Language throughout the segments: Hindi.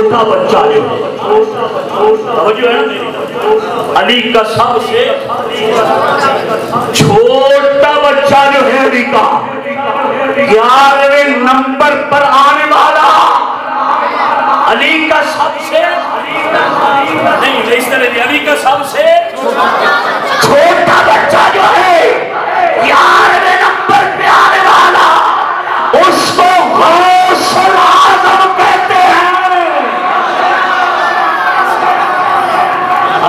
छोटा बच्चा जो है, समझो है ना, अली का सबसे छोटा बच्चा जो है अली का 11वें नंबर पर आने वाला, अली का सबसे नहीं इस तरह, अली का सबसे छोटा बच्चा जो है 11वें नंबर पे आने वाला, उसको गौसुल आज़म कहते हैं।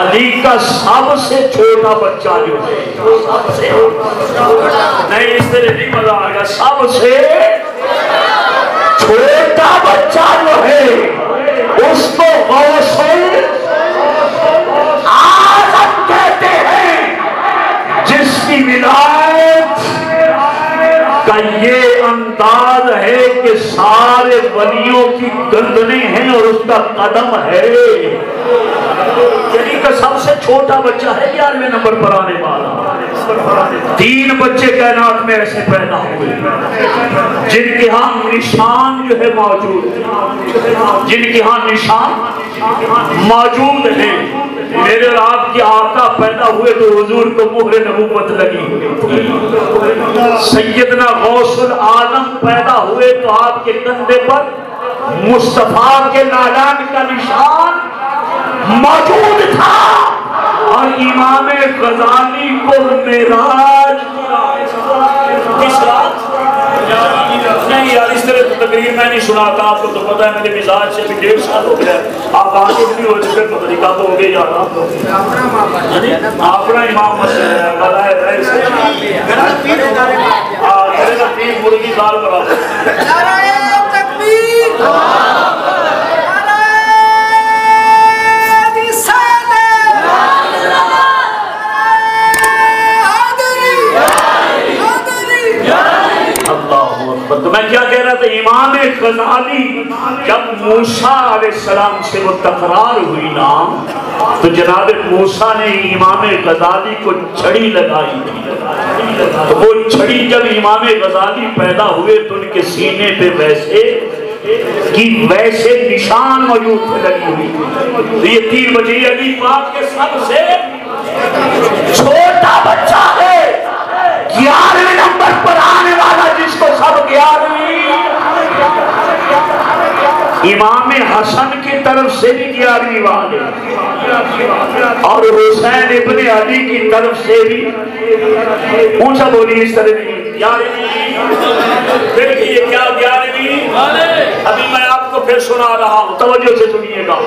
अली का सबसे छोटा बच्चा जो है, सबसे नहीं इस तरह नहीं मजा आएगा, सबसे छोटा बच्चा जो है उसको गौसुल आज़म कहते हैं, जिसकी विलायत का ये अंदाज है कि सारे वलियों की गर्दनें हैं और उसका कदम है। यानी कि सबसे छोटा बच्चा है 11वें नंबर पर आने वाला। 3 बच्चे कायनात में ऐसे पैदा हुए जिनके यहाँ निशान जो है मौजूद, जिनके यहाँ निशान मौजूद है। मेरे और आपके आका पैदा हुए तो हुजूर को मुहर नबूवत लगी हुई। सैयदना गौसुल आज़म पैदा हुए तो आपके कंधे पर मुस्तफा के नालान का निशान मौजूद था। और इमाम गजाली को मेराज किस रात, नहीं यार इस तरह तो तकरीर मैं नहीं सुनाता, आपको तो पता है मेरे मिजाज से भी 1.5 साल हो गया। आप आगे भी हो जिससे तरीका तो हो गया यार, अपना इमाम तीन मुर्गी दाल बराबर। तो मैं क्या कह रहा था, इमाम गजाली जब मूसा अलैहिस्सलाम से वो तकरार हुई ना, तो जनाब मूसा ने इमाम गजाली को छड़ी लगाई थी। तो वो छड़ी जब इमाम गजाली पैदा हुए तो उनके सीने पे वैसे कि वैसे निशान मौजूद लगी हुई। तो ये 3 बजे अली पाक के सबसे छोटा बच्चा है 11वें नंबर पर आने वाला, जिसको सब 11वीं इमाम हसन की तरफ से भी 11वीं वाले और हुसैन इब्ने अली की तरफ से भी ऊंचा बोली इस तरह नहीं 11वीं। देखिए क्या 11वीं, अभी मैं आपको फिर सुना रहा हूं, तवज्जो से सुनिएगा।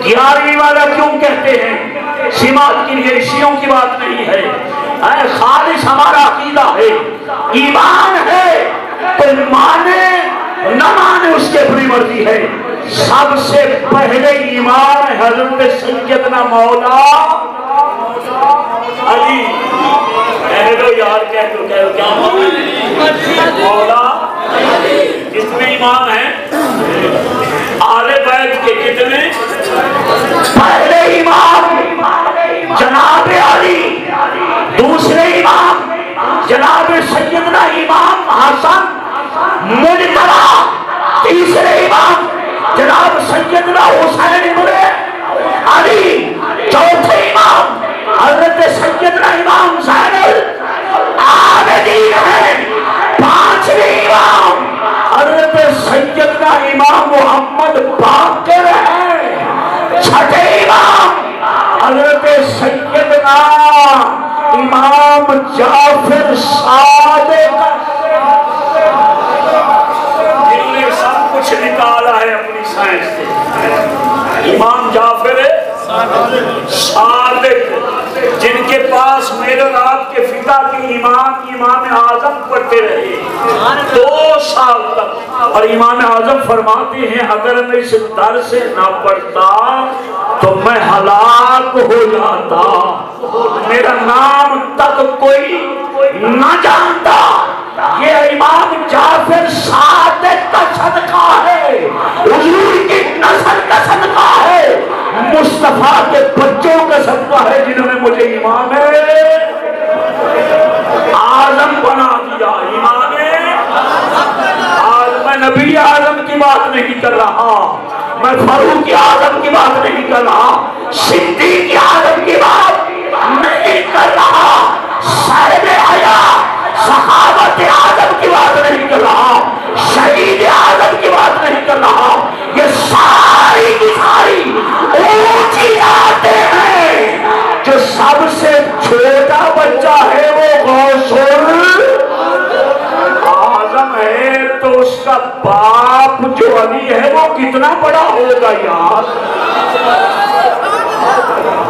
11वीं वाला क्यों कहते हैं? सीमात की शियों की बात नहीं है, खालिस हमारा अकीदा है, ईमान है तो माने न माने उसके अपनी मर्जी है। सबसे पहले ईमान हजरत सैयदना मौला अली, कह दो यार, कह दो क्या मौला, कितने ईमान है आले बैत के? कितने? पहले ईमान जनाब अली, दूसरे इमाम जनाब सैयदना इमाम हसन मुजतबा, तीसरे इमाम जनाब सैयदना हुसैन इब्ने अली, चौथे इमाम हजरत सैयदना इमाम ज़ैनुल आबिदीन है, 5वें इमाम हजरत सैयदना इमाम मोहम्मद बाक़िर है, 6ठे इमाम हजरत सैयदना इमाम जाफर सादिक। इन्होंने सब कुछ निकाला है अपनी साइंस से। इमाम जाफर सादिक, जिनके पास मेरे और आपके फिदा के इमाम आजम पढ़ते रहे 2 साल तक, और इमाम आजम फरमाते हैं अगर मैं इस दर से ना पढ़ता तो मैं हलाक हो जाता, मेरा नाम तक कोई न जानता। ये इमाम जाफर सादिक का सदका है, हुजूर की नस्ल का सदका है, मुस्तफा के बच्चों का सदका है, जिन्होंने मुझे इमाम आजम बना दिया। इमाम आज मैं नबी आजम की बात नहीं कर रहा, मैं फारूक आजम की बात नहीं कर रहा, सिद्दीक आजम की बात नहीं कर रहा, साहिब हया सहाबत आजम की बात नहीं कर रहा, शहीद आजम की बात नहीं कर रहा। ये सारी की सारी ऊंची बातें हैं। जो सबसे छोटा बच्चा है वो गौसुल आजम है, तो उसका बाप जो अली है वो कितना बड़ा होगा यार,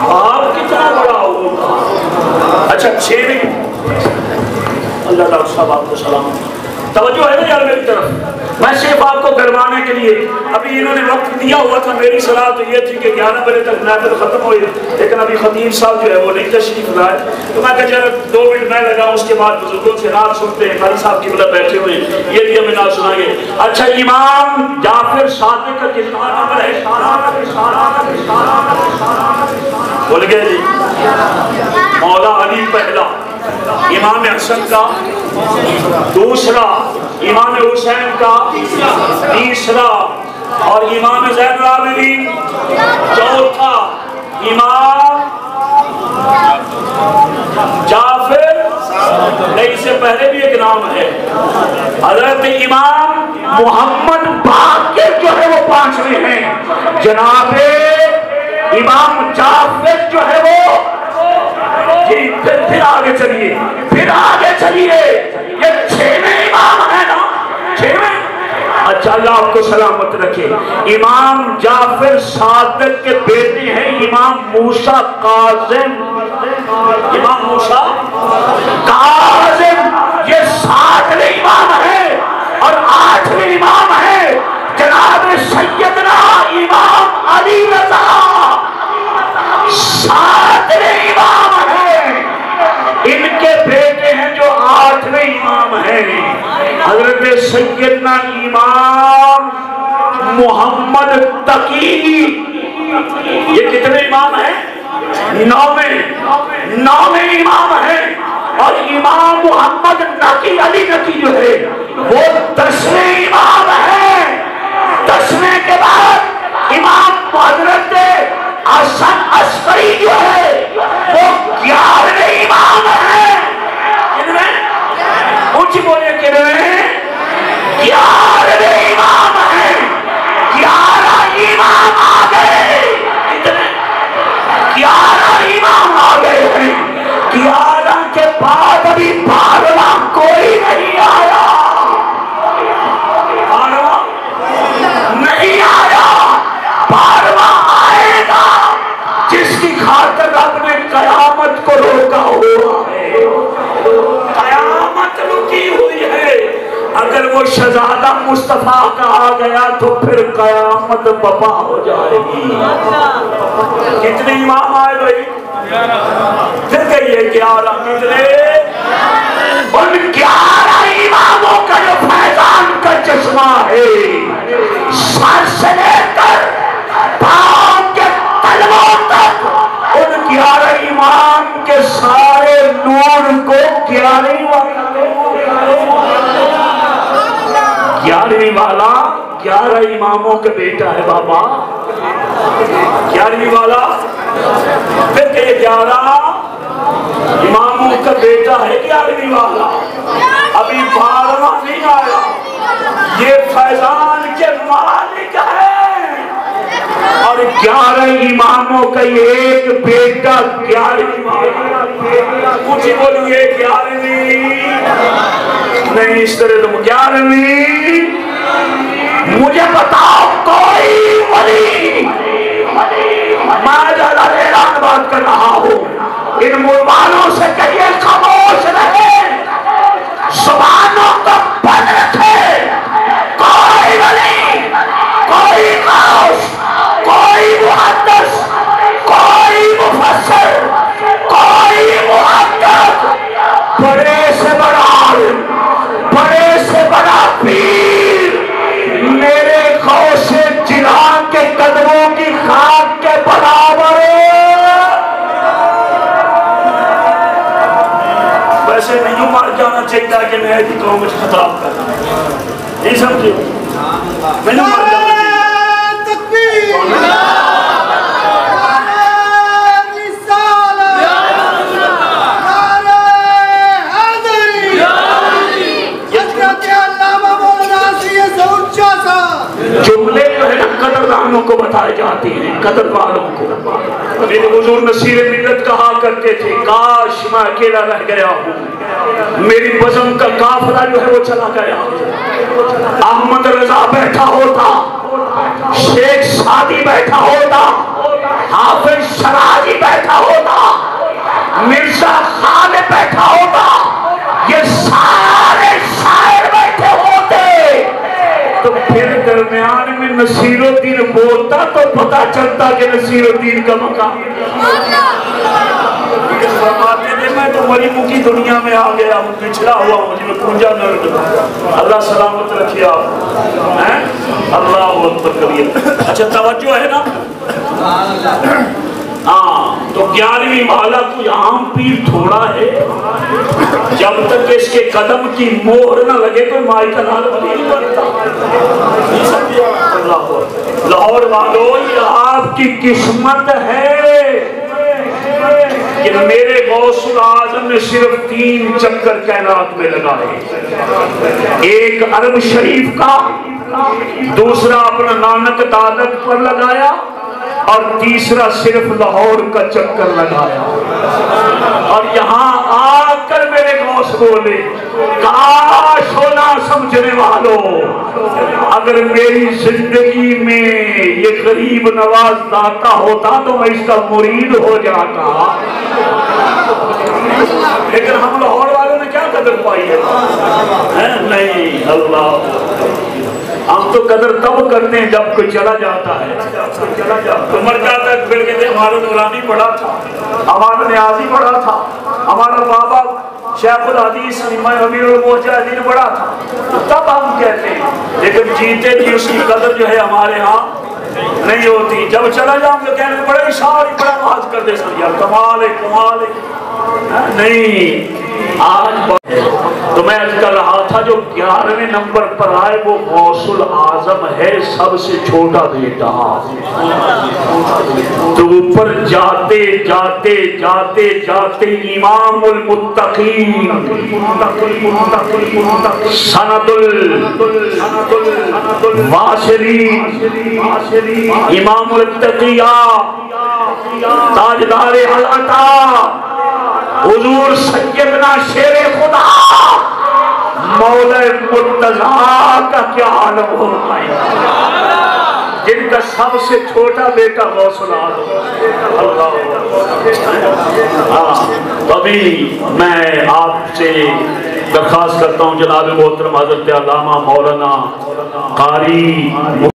बाप कितना बड़ा होगा। अच्छा 6 अल्लाह डॉक्टर साहब आपको सलाम, तवज्जो है ना यार मेरी तरफ। मैं सिर्फ आपको करवाने के लिए, अभी इन्होंने वक्त दिया हुआ था, मेरी सलाह तो ये थी कि 11 बजे तक महफिल खत्म हो, लेकिन अभी खतीब साहब जो है वो नहीं तशरीफ लाए, तो मैं कहा 2 मिनट मैं लगाऊं, उसके बाद बुजुर्गों से रात सुनते हैं। खाली साहब की मतलब बैठे हुए हैं, ये भी हमें नाम सुनाएंगे। अच्छा इमाम जाफर सादिक का कितना नंबर है? बोल गए जी। मौला अली पहला, इमाम हसन का दूसरा, इमाम हुसैन का तीसरा, और इमाम ज़ैनुल आबिदीन चौथा, इमाम जाफर नहीं, इससे पहले भी एक नाम है, हजरत इमाम मोहम्मद बाकिर जो है वो 5वें हैं। जनाबे इमाम जाफर जो है वो जी, फिर आगे चलिए, फिर आगे चलिए, ये 6वें इमाम है ना, 6वें। अच्छा अल्लाह आपको सलामत रखे। इमाम जाफर सादिक के बेटे हैं इमाम मूसा काज़िम, इमाम मूसा काज़िम, ये 7वें इमाम है। और 8वें इमाम है जनाब सैयदना इमाम अली रज़ा, 7वें इमाम है। इनके बेटे हैं जो 8वें इमाम हैं, हजरत सैयदना इमाम मोहम्मद तकी। ये कितने इमाम हैं? 9वें इमाम है। और इमाम मोहम्मद नकी अली नकी जो है वो 10वें इमाम है। 10वें के बाद इमाम हजरत हसन अस्करी जो है वो 11वें इमाम है। कितने? ऊंची बोलिए, कितने? 11वें इमाम है। 11 इमाम आ गए। कितने? 11 इमाम आ गए हैं। 11 के बाद अभी 12वां कोई नहीं आया, 12वां नहीं आया। 12वां आएगा जिसकी खातिर रब ने कयामत को रोका हुआ है। कयामत रुकी हुई है। अगर वो शहजादा मुस्तफा का आ गया तो फिर कयामत बपा हो जाएगी। कितने इमाम आए भाई? फिर कहिए 11। कितने? उन 11 इमामों का जो फैजान का चश्मा है, सर से लेकर पांव के तलवों तक, उन 11 इमाम के सारे नूर को 11वीं वाला 11 इमामों का बेटा है बाबा। 11वीं वाला, फिर कहिए 11 इमामों का बेटा है 11वीं वाला। अभी 12वां नहीं आया। ये फैजान के मालिक है। और 11 इमामों का एक बेटा 11वीं वाला। कुछ ही बोलिए 11वीं नहीं, इस तरह तुम 11वीं। मुझे बताओ कोई वली, मैं ज्यादा हैरान बात कर रहा हूँ। इन मुसलमानों से कहिए खामोश रहे, जुबानों को बंद रखे। कोई वली, कोई गौस, कोई मुहद्दिस, कोई मुफस्सिर, कोई मुहक्किक, बड़े से बड़ा आलिम, बड़े से बड़ा पीर मेरे गौसे जिला के कदमों की खाक के बराबर है। वैसे नहीं मार जाना चाहिए कि मैं भी कौम में खिताब कर रहा हूं, नहीं समझे? मैंने मार जाना चाहिए। कदरदानों को बताए जाते हैं, कदर वालों को। मेरे हुजूर नसीर मिल्लत कहा करते थे, काश मैं अकेला रह गया हूँ, मेरी बज़म का काफिला जो है वो चला गया, अहमद रजा बैठा होता, शेख सादी बैठा होता, हाफिज शराजी बैठा होता, मिर्जा खान बैठा होता, ये सारे शायर बैठे होते, तो फिर दरमियान में नसीरुद्दीन बोलता तो पता चलता कि नसीरुद्दीन का मकाम। मैं तो मरी मुखी दुनिया में आ गया हूँ, पिछड़ा हुआ हूँ, जिसमें पूंजा दर्द। अल्लाह सलामत रखिए आप, हैं? अल्लाह अकबर करिए। अच्छा तवज्जो है ना? हाँ, तो 11वीं माला कोई आम पीर थोड़ा है, जब तक इसके कदम की मोहर न लगे तो माई का नाम नहीं बनता। लाहौर वालों, ये आपकी किस्मत है कि मेरे गौसुल आजम ने सिर्फ 3 चक्कर कायनात में लगाए, एक अरब शरीफ का, दूसरा अपना नानक दादक पर लगाया, और तीसरा सिर्फ लाहौर का चक्कर लगाया। और यहाँ आकर मेरे गौस बोले, काश हो ना समझने वालों, अगर मेरी जिंदगी में ये गरीब नवाज दाता होता तो मैं इसका मुरीद हो जाता। लेकिन हम लाहौर वालों ने क्या कदर पाई है? नहीं, अल्लाह, हम तो कदर तब करते हैं जब कोई चला जाता है, तो मर जाता है। फिर कहते हमारा नूरानी बड़ा था, हमारा न्याजी बड़ा था, हमारा बाबा शेखुल हदीस अमीरुल मुजाहिदीन बड़ा था, तो तब हम कहते हैं। लेकिन जीते जी उसकी कदर जो है हमारे यहाँ नहीं होती। जब चला जाऊंगे कहने बड़े सारी बड़ा बात कर दे सर, यार कमाल है, कमाल है। नहीं, आज तो मैं आज कर रहा था जो 11वें नंबर पर आए वो गौसुल आजम है, सबसे छोटा बेटा। तो ऊपर जाते जाते जाते जाते इमामुल मुत्तकीन सनदुल वासिलीन इमामुल तकिया ताजदारे हलाता हुजूर सैयदना शेरे खुदा मौला मुर्तजा का क्या आलम हो पाएगा, जिनका सबसे छोटा बेटा गौसुल आजम। अभी मैं आपसे दरख्वास्त करता हूँ जनाब मोहतरम हज़रत अल्लामा मौलाना कारी